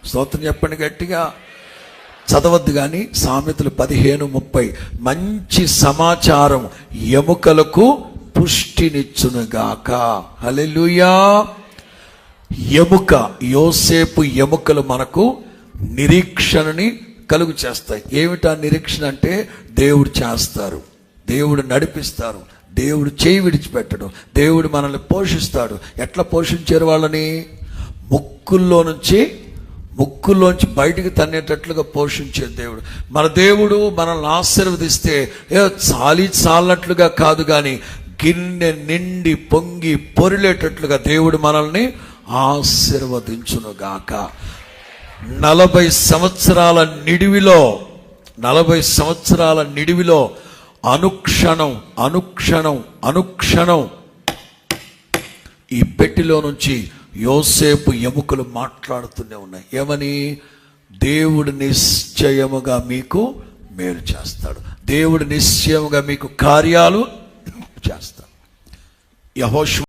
స్తోత్రం చెప్పండి గట్టిగా. చదవద్దు కానీ సామెతలు 15:30 మంచి సమాచారం ఎముకలకు పుష్టినిచ్చునుగాక. హల్లెలూయా. ఎముక, యోసేపు ఎముకలు మనకు నిరీక్షణని కలుగు చేస్తాయి. ఏమిటా నిరీక్షణ అంటే దేవుడు చేస్తారు, దేవుడు నడిపిస్తారు, దేవుడు చేయి విడిచిపెట్టడు, దేవుడు మనల్ని పోషిస్తాడు. ఎట్లా పోషించారు వాళ్ళని? ముక్కుల్లోంచి బయటికి తన్నేటట్లుగా పోషించే దేవుడు మన దేవుడు. మనల్ని ఆశీర్వదిస్తే చాలినట్లుగా కాదు కానీ గిన్నె నిండి పొంగి పొరిలేటట్లుగా దేవుడు మనల్ని ఆశీర్వదించునుగాక. 40 సంవత్సరాల నిడివిలో అనుక్షణం ఈ పెట్టిలో నుంచి యోసేపు ఎముకలు మాట్లాడుతూనే ఉన్నాయి. ఏమని? దేవుడు నిశ్చయముగా మీకు మేలు చేస్తాడు, దేవుడు నిశ్చయముగా మీకు కార్యాలు చేస్తాడు. యెహోషువ